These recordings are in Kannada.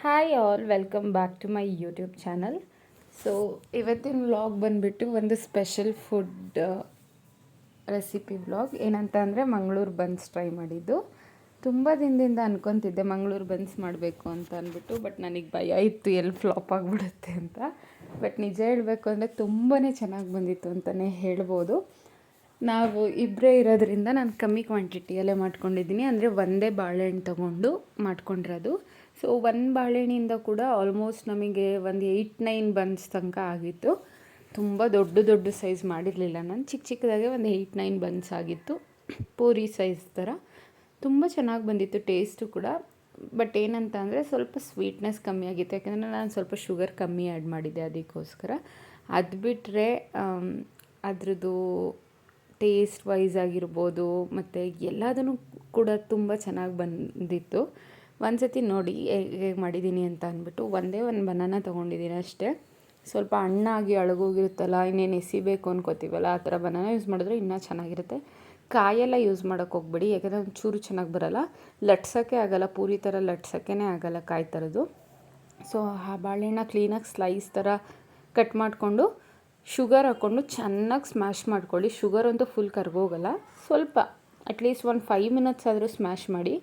Hi all, welcome back to my YouTube channel. So ಇವತ್ತಿನ ವ್ಲಾಗ್ ಬಂದುಬಿಟ್ಟು ಒಂದು ಸ್ಪೆಷಲ್ ಫುಡ್ ರೆಸಿಪಿ ವ್ಲಾಗ್. ಏನಂತ ಅಂದರೆ ಮಂಗಳೂರು ಬನ್ಸ್ ಟ್ರೈ ಮಾಡಿದ್ದು. ತುಂಬ ದಿನದಿಂದ ಅನ್ಕೊತಿದ್ದೆ ಮಂಗಳೂರು ಬನ್ಸ್ ಮಾಡಬೇಕು ಅಂತ ಅಂದ್ಬಿಟ್ಟು, ಬಟ್ ನನಗೆ ಭಯ ಇತ್ತು ಎಲ್ಲಿ ಫ್ಲಾಪ್ ಆಗಿಬಿಡುತ್ತೆ ಅಂತ. ಬಟ್ ನಿಜ ಹೇಳಬೇಕು ಅಂದರೆ ತುಂಬಾ ಚೆನ್ನಾಗಿ ಬಂದಿತ್ತು ಅಂತಲೇ ಹೇಳ್ಬೋದು. ನಾವು ಇಬ್ಬರೇ ಇರೋದ್ರಿಂದ ನಾನು ಕಮ್ಮಿ ಕ್ವಾಂಟಿಟಿಯಲ್ಲೇ ಮಾಡ್ಕೊಂಡಿದ್ದೀನಿ. ಅಂದರೆ ಒಂದೇ ಬಾಳೆಹಣ್ಣು ತೊಗೊಂಡು ಮಾಡ್ಕೊಂಡಿರೋದು. ಸೊ ಒಂದು ಬಾಳೆಹಣ್ಣಿಂದ ಕೂಡ ಆಲ್ಮೋಸ್ಟ್ ನಮಗೆ ಒಂದು 8-9 ಬನ್ಸ್ ತನಕ ಆಗಿತ್ತು. ತುಂಬ ದೊಡ್ಡ ಸೈಜ್ ಮಾಡಿರಲಿಲ್ಲ ನಾನು, ಚಿಕ್ಕದಾಗೆ ಒಂದು 8-9 ಬನ್ಸ್ ಆಗಿತ್ತು, ಪೂರಿ ಸೈಜ್ ಥರ. ತುಂಬ ಚೆನ್ನಾಗಿ ಬಂದಿತ್ತು ಟೇಸ್ಟು ಕೂಡ. ಬಟ್ ಏನಂತ ಅಂದರೆ ಸ್ವಲ್ಪ ಸ್ವೀಟ್ನೆಸ್ ಕಮ್ಮಿ ಆಗಿತ್ತು, ಯಾಕೆಂದರೆ ನಾನು ಸ್ವಲ್ಪ ಶುಗರ್ ಕಮ್ಮಿ ಆ್ಯಡ್ ಮಾಡಿದ್ದೆ, ಅದಕ್ಕೋಸ್ಕರ. ಅದು ಬಿಟ್ಟರೆ ಅದ್ರದ್ದು ಟೇಸ್ಟ್ ವೈಸ್ ಆಗಿರ್ಬೋದು ಮತ್ತು ಎಲ್ಲದೂ ಕೂಡ ತುಂಬ ಚೆನ್ನಾಗಿ ಬಂದಿತ್ತು. ಒಂದು ಸತಿ ನೋಡಿ ಹೇಗೆ ಮಾಡಿದ್ದೀನಿ ಅಂತ ಅಂದ್ಬಿಟ್ಟು. ಒಂದೇ ಒಂದು ಬನಾನ ತೊಗೊಂಡಿದ್ದೀನಿ ಅಷ್ಟೇ. ಸ್ವಲ್ಪ ಹಣ್ಣಾಗಿ ಅಳಗೋಗಿರುತ್ತಲ್ಲ, ಇನ್ನೇನು ಎಸಿಬೇಕು ಅನ್ಕೋತೀವಲ್ಲ, ಆ ಥರ ಬನಾನ ಯೂಸ್ ಮಾಡಿದ್ರೆ ಇನ್ನೂ ಚೆನ್ನಾಗಿರುತ್ತೆ. ಕಾಯೆಲ್ಲ ಯೂಸ್ ಮಾಡೋಕ್ಕೆ ಹೋಗ್ಬೇಡಿ, ಯಾಕಂದರೆ ಒಂಚೂರು ಚೆನ್ನಾಗಿ ಬರೋಲ್ಲ, ಲಟ್ಸೋಕ್ಕೆ ಆಗೋಲ್ಲ, ಪೂರಿ ಥರ ಲಟ್ಸೋಕ್ಕೇ ಆಗೋಲ್ಲ ಕಾಯಿ ಥರದ್ದು. ಸೊ ಆ ಬಾಳೆಹಣ್ಣ ಕ್ಲೀನಾಗಿ ಸ್ಲೈಸ್ ಥರ ಕಟ್ ಮಾಡಿಕೊಂಡು ಶುಗರ್ ಹಾಕ್ಕೊಂಡು ಚೆನ್ನಾಗಿ ಸ್ಮ್ಯಾಶ್ ಮಾಡ್ಕೊಳ್ಳಿ. ಶುಗರ್ ಅಂತೂ ಫುಲ್ ಕರ್ಗೋಗಲ್ಲ, ಸ್ವಲ್ಪ ಅಟ್ಲೀಸ್ಟ್ ಒಂದು 5 ಮಿನಿಟ್ಸ್ ಆದರೂ ಸ್ಮ್ಯಾಶ್ ಮಾಡಿ.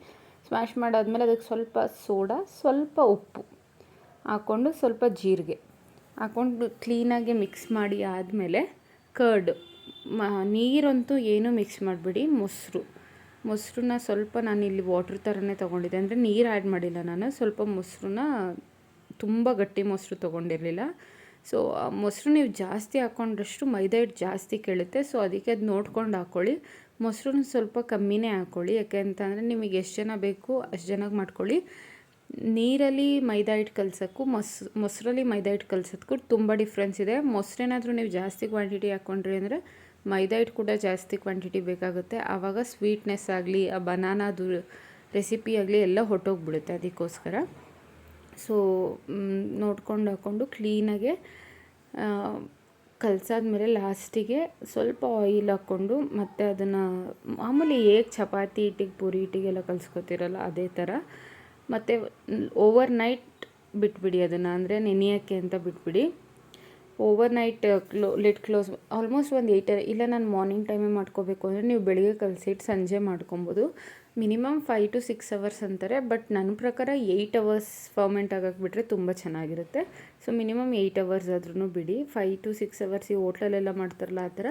ಸ್ಮ್ಯಾಶ್ ಮಾಡಾದ್ಮೇಲೆ ಅದಕ್ಕೆ ಸ್ವಲ್ಪ ಸೋಡಾ, ಸ್ವಲ್ಪ ಉಪ್ಪು ಹಾಕ್ಕೊಂಡು ಸ್ವಲ್ಪ ಜೀರಿಗೆ ಹಾಕ್ಕೊಂಡು ಕ್ಲೀನಾಗಿ ಮಿಕ್ಸ್ ಮಾಡಿ ಆದಮೇಲೆ ಕರ್ಡ್, ನೀರಂತೂ ಏನೂ ಮಿಕ್ಸ್ ಮಾಡಿಬಿಡಿ. ಮೊಸರನ್ನ ಸ್ವಲ್ಪ ನಾನಿಲ್ಲಿ ವಾಟ್ರ್ ಥರನೇ ತೊಗೊಂಡಿದ್ದೆ, ಅಂದರೆ ನೀರು ಆ್ಯಡ್ ಮಾಡಿಲ್ಲ ನಾನು. ಸ್ವಲ್ಪ ಮೊಸರನ್ನ, ತುಂಬ ಗಟ್ಟಿ ಮೊಸರು ತೊಗೊಂಡಿರಲಿಲ್ಲ. ಸೊ ಆ ಮೊಸರು ನೀವು ಜಾಸ್ತಿ ಹಾಕ್ಕೊಂಡ್ರಷ್ಟು ಮೈದಾ ಹಿಟ್ಟು ಜಾಸ್ತಿ ಕೇಳುತ್ತೆ. ಸೊ ಅದಕ್ಕೆ ಅದು ನೋಡ್ಕೊಂಡು ಹಾಕ್ಕೊಳ್ಳಿ. ಮೊಸರನ್ನ ಸ್ವಲ್ಪ ಕಮ್ಮಿನೇ ಹಾಕ್ಕೊಳ್ಳಿ, ಯಾಕೆ ಅಂತಂದರೆ ನಿಮಗೆ ಎಷ್ಟು ಜನ ಬೇಕು ಅಷ್ಟು ಜನಕ್ಕೆ ಮಾಡ್ಕೊಳ್ಳಿ. ನೀರಲ್ಲಿ ಮೈದಾ ಹಿಟ್ಟು ಕಲ್ಸೋಕ್ಕೂ ಮೊಸರಲ್ಲಿ ಮೈದಾ ಹಿಟ್ಟು ಕಲ್ಸೋದಕ್ಕೂ ತುಂಬ ಡಿಫ್ರೆನ್ಸ್ ಇದೆ. ಮೊಸರೇನಾದರೂ ನೀವು ಜಾಸ್ತಿ ಕ್ವಾಂಟಿಟಿ ಹಾಕ್ಕೊಂಡ್ರಿ ಅಂದರೆ ಮೈದಾ ಹಿಟ್ಟು ಕೂಡ ಜಾಸ್ತಿ ಕ್ವಾಂಟಿಟಿ ಬೇಕಾಗುತ್ತೆ. ಆವಾಗ ಸ್ವೀಟ್ನೆಸ್ ಆಗಲಿ, ಆ ಬನಾನಾದು ರೆಸಿಪಿ ಆಗಲಿ ಎಲ್ಲ ಹೊಟ್ಟೋಗ್ಬಿಡುತ್ತೆ, ಅದಕ್ಕೋಸ್ಕರ. ಸೊ ನೋಡ್ಕೊಂಡು ಹಾಕ್ಕೊಂಡು ಕ್ಲೀನಾಗೆ ಕಲಸಾದ್ಮೇಲೆ ಲಾಸ್ಟಿಗೆ ಸ್ವಲ್ಪ ಆಯಿಲ್ ಹಾಕ್ಕೊಂಡು ಮತ್ತು ಅದನ್ನು ಮಾಮೂಲಿ ಹೇಗೆ ಚಪಾತಿ ಹಿಟ್ಟಿಗೆ ಪೂರಿ ಹಿಟ್ಟಿಗೆಲ್ಲ ಕಲಿಸ್ಕೊತಿರಲ್ಲ ಅದೇ ಥರ. ಮತ್ತು ಓವರ್ ನೈಟ್ ಬಿಟ್ಬಿಡಿ ಅದನ್ನು, ಅಂದರೆ ನೆನೆಯೋಕ್ಕೆ ಅಂತ ಬಿಟ್ಬಿಡಿ. Over night lid close almost ಒಂದು 8 ಇಲ್ಲ ನಾನು ಮಾರ್ನಿಂಗ್ ಟೈಮೇ ಮಾಡ್ಕೋಬೇಕು ಅಂದರೆ ನೀವು ಬೆಳಿಗ್ಗೆ ಕಲಸಿಟ್ಟು ಸಂಜೆ ಮಾಡ್ಕೊಬೋದು. ಮಿನಿಮಮ್ 5 to 6 ಅವರ್ಸ್ ಅಂತಾರೆ, ಬಟ್ ನನ್ನ ಪ್ರಕಾರ 8 ಅವರ್ಸ್ ಫರ್ಮೆಂಟ್ ಆಗೋಕ್ಕೆ ಬಿಟ್ಟರೆ ತುಂಬ ಚೆನ್ನಾಗಿರುತ್ತೆ. ಸೊ ಮಿನಿಮಮ್ 8 ಅವರ್ಸ್ ಆದ್ರೂ ಬಿಡಿ. 5 to 6 ಅವರ್ಸ್ ಈ ಹೋಟ್ಲಲ್ಲೆಲ್ಲ ಮಾಡ್ತಾರಲ್ಲ ಆ ಥರ.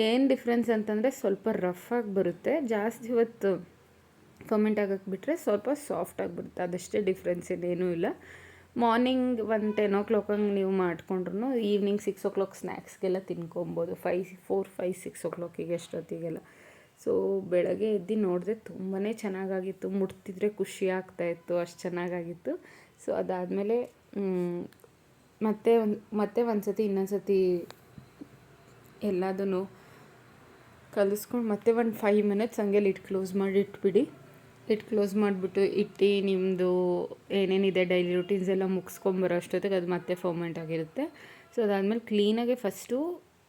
ಏನು ಡಿಫ್ರೆನ್ಸ್ ಅಂತಂದರೆ ಸ್ವಲ್ಪ ರಫ್ ಆಗಿ ಬರುತ್ತೆ, ಜಾಸ್ತಿ ಹೊತ್ತು ಫರ್ಮೆಂಟ್ ಆಗೋಕ್ಕೆ ಬಿಟ್ಟರೆ ಸ್ವಲ್ಪ ಸಾಫ್ಟ್ ಆಗಿಬಿಡುತ್ತೆ, ಅದಷ್ಟೇ ಡಿಫ್ರೆನ್ಸ್, ಇನ್ನೇನೂ ಇಲ್ಲ. ಮಾರ್ನಿಂಗ್ ಒಂದು 10 o'clock ಹಂಗೆ ನೀವು ಮಾಡಿಕೊಂಡ್ರು ಈವ್ನಿಂಗ್ 6 o'clock ಸ್ನ್ಯಾಕ್ಸ್ಗೆಲ್ಲ ತಿನ್ಕೊಬೋದು, 4, 5, 6 o'clock ಅಷ್ಟೊತ್ತಿಗೆಲ್ಲ. ಸೊ ಬೆಳಗ್ಗೆ ಎದ್ದು ನೋಡಿದ್ರೆ ತುಂಬಾ ಚೆನ್ನಾಗಾಗಿತ್ತು, ಮುಟ್ತಿದ್ರೆ ಖುಷಿ ಆಗ್ತಾಯಿತ್ತು, ಅಷ್ಟು ಚೆನ್ನಾಗಾಗಿತ್ತು. ಸೊ ಅದಾದಮೇಲೆ ಮತ್ತೆ ಒಂದು ಸತಿ ಇನ್ನೊಂದು ಸತಿ ಎಲ್ಲದೂ ಕಲಿಸ್ಕೊಂಡು ಮತ್ತೆ ಒಂದು 5 minutes ಹಂಗೆ ಲಿಡ್ ಕ್ಲೋಸ್ ಮಾಡಿ ಇಟ್ಬಿಡಿ. ಲಿಡ್ ಕ್ಲೋಸ್ ಮಾಡಿಬಿಟ್ಟು ಇಟ್ಟು ನಿಮ್ಮದು ಏನೇನಿದೆ ಡೈಲಿ ರೂಟೀನ್ಸ್ ಎಲ್ಲ ಮುಗಿಸ್ಕೊಂಬರೋ ಅಷ್ಟೊತ್ತಿಗೆ ಅದು ಮತ್ತೆ ಫರ್ಮೆಂಟ್ ಆಗಿರುತ್ತೆ. ಸೊ ಅದಾದಮೇಲೆ ಕ್ಲೀನಾಗೆ ಫಸ್ಟು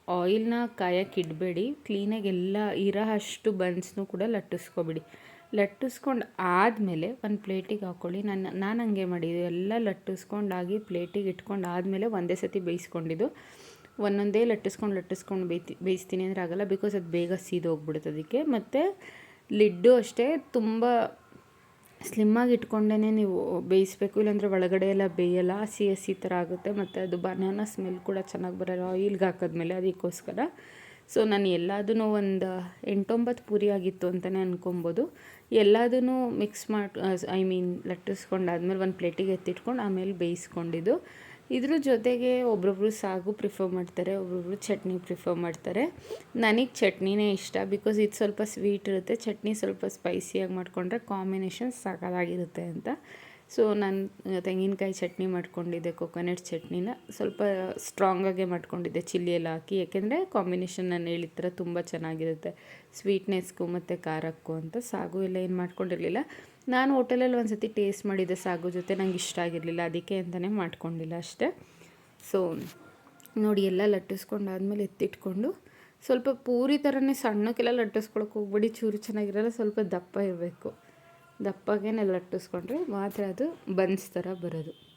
ಆಯಿಲ್ನ ಕಾಯಕ್ಕೆ ಇಡಬೇಡಿ, ಕ್ಲೀನಾಗಿ ಎಲ್ಲ ಇರೋ ಅಷ್ಟು ಬನ್ಸ್ನೂ ಕೂಡ ಲಟ್ಟಿಸ್ಕೊಬಿಡಿ. ಲಟ್ಟಿಸ್ಕೊಂಡು ಆದಮೇಲೆ ಒಂದು ಪ್ಲೇಟಿಗೆ ಹಾಕ್ಕೊಳ್ಳಿ. ನಾನು ಹಂಗೆ ಮಾಡಿದ್ದು, ಎಲ್ಲ ಲಟ್ಟಿಸ್ಕೊಂಡಾಗಿ ಪ್ಲೇಟಿಗೆ ಇಟ್ಕೊಂಡು ಆದಮೇಲೆ ಒಂದೇ ಸತಿ ಬೇಯಿಸ್ಕೊಂಡಿದ್ದು. ಒಂದೊಂದೇ ಲಟ್ಟಿಸ್ಕೊಂಡು ಬೇಯಿಸ್ತೀನಿ ಅಂದರೆ ಆಗೋಲ್ಲ, ಬಿಕಾಸ್ ಅದು ಬೇಗ ಸೀದೋಗ್ಬಿಡುತ್ತೆ ಅದಕ್ಕೆ. ಮತ್ತು ಲಿಡ್ಡು ಅಷ್ಟೇ ತುಂಬ ಸ್ಲಿಮ್ಮಾಗಿ ಇಟ್ಕೊಂಡೇ ನೀವು ಬೇಯಿಸಬೇಕು, ಇಲ್ಲಾಂದರೆ ಒಳಗಡೆ ಎಲ್ಲ ಬೇಯಲ್ಲ, ಹಸಿ ಥರ ಆಗುತ್ತೆ. ಮತ್ತು ಅದು ಬನಾನಾ ಸ್ಮೆಲ್ ಕೂಡ ಚೆನ್ನಾಗಿ ಬರೋಲ್ಲ ಆಯಿಲ್ಗೆ ಹಾಕಿದ್ಮೇಲೆ, ಅದಕ್ಕೋಸ್ಕರ. ಸೊ ನಾನು ಎಲ್ಲದೂ ಒಂದು 8-9 ಪೂರಿ ಆಗಿತ್ತು ಅಂತಲೇ ಅಂದ್ಕೊಬೋದು. ಎಲ್ಲದೂ ಮಿಕ್ಸ್ ಮಾಡಿ ಲಟ್ಟಿಸ್ಕೊಂಡಾದ್ಮೇಲೆ ಒಂದು ಪ್ಲೇಟಿಗೆ ಎತ್ತಿಟ್ಕೊಂಡು ಆಮೇಲೆ ಬೇಯಿಸ್ಕೊಂಡಿದ್ದು. ಇದ್ರ ಜೊತೆಗೆ ಒಬ್ರೊಬ್ರು ಸಾಗು ಪ್ರಿಫರ್ ಮಾಡ್ತಾರೆ, ಒಬ್ರೊಬ್ರು ಚಟ್ನಿ ಪ್ರಿಫರ್ ಮಾಡ್ತಾರೆ. ನನಗೆ ಚಟ್ನಿನೇ ಇಷ್ಟ, ಬಿಕಾಸ್ ಇದು ಸ್ವಲ್ಪ ಸ್ವೀಟ್ ಇರುತ್ತೆ, ಚಟ್ನಿ ಸ್ವಲ್ಪ ಸ್ಪೈಸಿಯಾಗಿ ಮಾಡಿಕೊಂಡ್ರೆ ಕಾಂಬಿನೇಷನ್ ಸಾಕಾಗಿರುತ್ತೆ ಅಂತ. ಸೊ ನಾನು ತೆಂಗಿನಕಾಯಿ ಚಟ್ನಿ ಮಾಡ್ಕೊಂಡಿದ್ದೆ, ಕೊಕೊನಟ್ ಚಟ್ನಿನ ಸ್ವಲ್ಪ ಸ್ಟ್ರಾಂಗಾಗೆ ಮಾಡ್ಕೊಂಡಿದ್ದೆ, ಚಿಲ್ಲಿ ಎಲ್ಲ ಹಾಕಿ, ಯಾಕೆಂದರೆ ಕಾಂಬಿನೇಷನ್ ನಾನು ಹೇಳಿದ ಥರ ತುಂಬ ಚೆನ್ನಾಗಿರುತ್ತೆ ಸ್ವೀಟ್ನೆಸ್ಗೂ ಮತ್ತು ಖಾರಕ್ಕೂ ಅಂತ. ಸಾಗು ಎಲ್ಲ ಏನು ಮಾಡ್ಕೊಂಡಿರಲಿಲ್ಲ, ನಾನು ಹೋಟೆಲಲ್ಲಿ ಒಂದು ಸತಿ ಟೇಸ್ಟ್ ಮಾಡಿದ್ದೆ ಸಾಗು ಜೊತೆ, ನಂಗೆ ಇಷ್ಟ ಆಗಿರಲಿಲ್ಲ, ಅದಕ್ಕೆ ಅಂತಲೇ ಮಾಡ್ಕೊಂಡಿಲ್ಲ ಅಷ್ಟೇ. ಸೊ ನೋಡಿ ಎಲ್ಲ ಲಟ್ಟಿಸ್ಕೊಂಡಾದ್ಮೇಲೆ ಎತ್ತಿಟ್ಕೊಂಡು ಸ್ವಲ್ಪ ಪೂರಿ ಥರನೇ ಸಣ್ಣಕ್ಕೆಲ್ಲ ಲಟ್ಟಿಸ್ಕೊಳಕ್ಕೆ ಹೋಗ್ಬೇಡಿ, ಚೂರು ಚೆನ್ನಾಗಿರಲ್ಲ, ಸ್ವಲ್ಪ ದಪ್ಪ ಇರಬೇಕು. ದಪ್ಪಗೆ ಲಟ್ಟಿಸ್ಕೊಂಡ್ರೆ ಮಾತ್ರ ಅದು ಬನ್ಸ್ ಥರ ಬರೋದು.